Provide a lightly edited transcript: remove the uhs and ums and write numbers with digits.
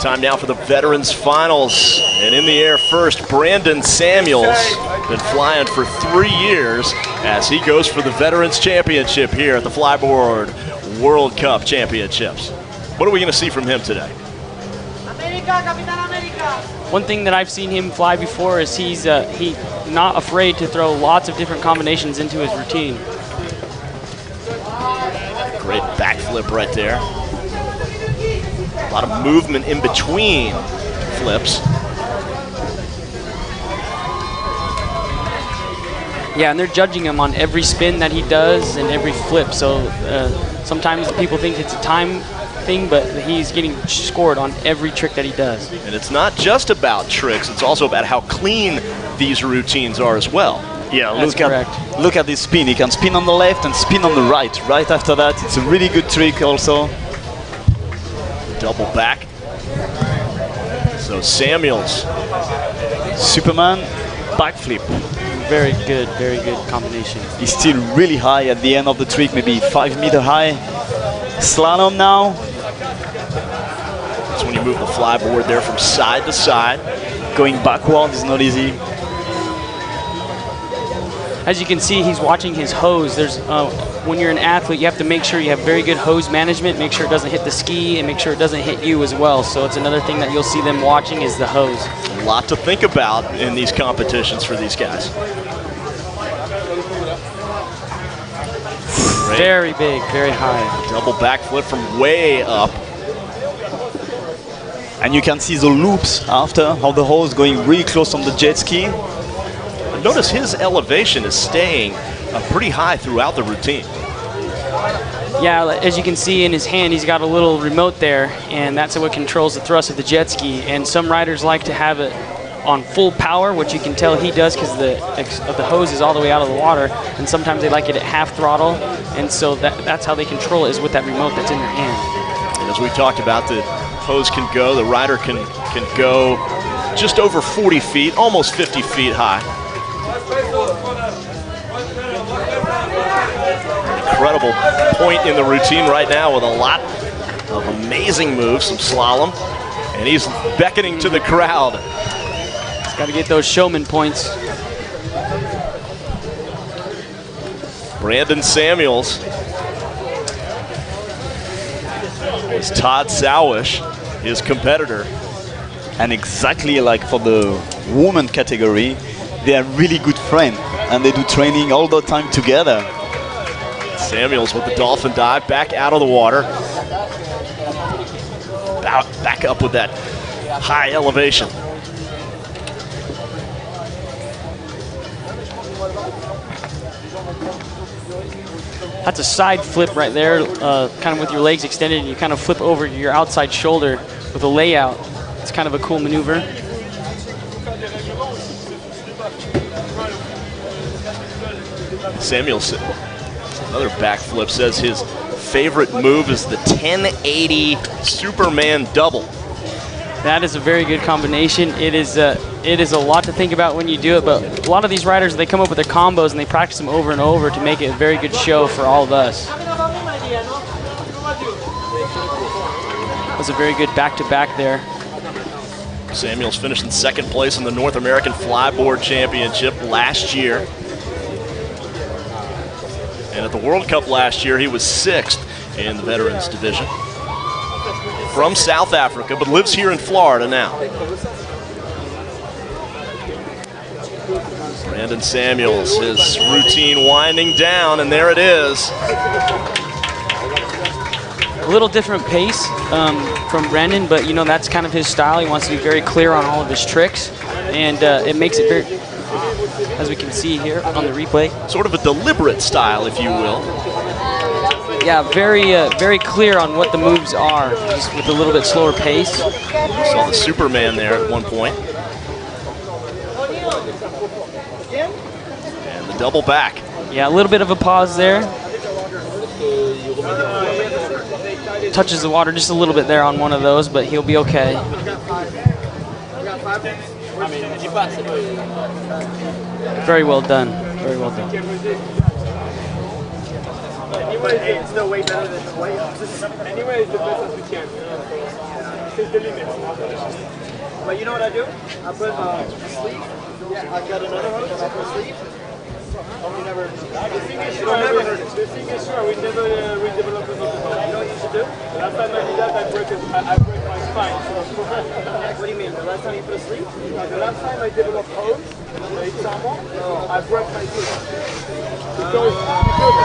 Time now for the Veterans Finals. And in the air first, Brandon Samuels. Been flying for 3 years as he goes for the Veterans Championship here at the Flyboard World Cup Championships. What are we going to see from him today? One thing that I've seen him fly before is he's not afraid to throw lots of different combinations into his routine. Great backflip right there. A lot of movement in between flips. Yeah, and they're judging him on every spin that he does and every flip. So sometimes people think it's a time thing, but he's getting scored on every trick that he does. And it's not just about tricks, it's also about how clean these routines are as well. Yeah, look at this spin. He can spin on the left and spin on the right. Right after that, it's a really good trick also. Double back. So Samuels. Superman, backflip. Very good combination. He's still really high at the end of the trick, maybe 5 meter high. Slalom now. That's when you move the flyboard there from side to side. Going backward is not easy. As you can see, he's watching his hose. There's when you're an athlete, you have to make sure you have very good hose management, make sure it doesn't hit the ski, and make sure it doesn't hit you as well. So it's another thing that you'll see them watching is the hose. A lot to think about in these competitions for these guys. Very big, very high. Double backflip from way up. And you can see the loops after, how the hose going really close on the jet ski. Notice his elevation is staying pretty high throughout the routine. Yeah, as you can see in his hand, he's got a little remote there, and that's what controls the thrust of the jet ski. And some riders like to have it on full power, which you can tell he does because the hose is all the way out of the water, and sometimes they like it at half throttle, and so that's how they control it, is with that remote that's in their hand. And as we talked about, the hose can go, the rider can go just over 40 feet, almost 50 feet high. Incredible point in the routine right now with a lot of amazing moves, some slalom, and he's beckoning to the crowd. He's got to get those showman points. Brandon Samuels. It's Todd Sowish, his competitor. And exactly like for the woman category, they are really good friends and they do training all the time together. Samuels with the dolphin dive, back out of the water. Back up with that high elevation. That's a side flip right there, kind of with your legs extended, and you kind of flip over your outside shoulder with a layout. It's kind of a cool maneuver. Samuels, another backflip, says his favorite move is the 1080 Superman double. That is a very good combination. It is a lot to think about when you do it, but a lot of these riders, they come up with their combos and they practice them over and over to make it a very good show for all of us. That was a very good back-to-back there. Samuels finished in second place in the North American Flyboard Championship last year. And at the World Cup last year, he was 6th in the Veterans Division. From South Africa, but lives here in Florida now. Brandon Samuels, his routine winding down, and there it is. A little different pace from Brandon, but you know, that's kind of his style. He wants to be very clear on all of his tricks, and it makes it very, as we can see here on the replay. Sort of a deliberate style, if you will. Yeah, very clear on what the moves are, just with a little bit slower pace. Saw the Superman there at one point. And the double back. Yeah, a little bit of a pause there. Touches the water just a little bit there on one of those, but he'll be okay. Very well done. Very well done. Anyway, hey, it's still way better than 20. Anyway, it's the best as we can. It's the limit. But you know what I do? I put a sleeve. Yeah, I got another hose. I put a sleeve. We never. The thing is, sure, we never develop a hose. You know what you should do? Last time I did that, I broke my spine. What do you mean? The last time you put a sleeve? The last time I developed hose, I broke my foot. Because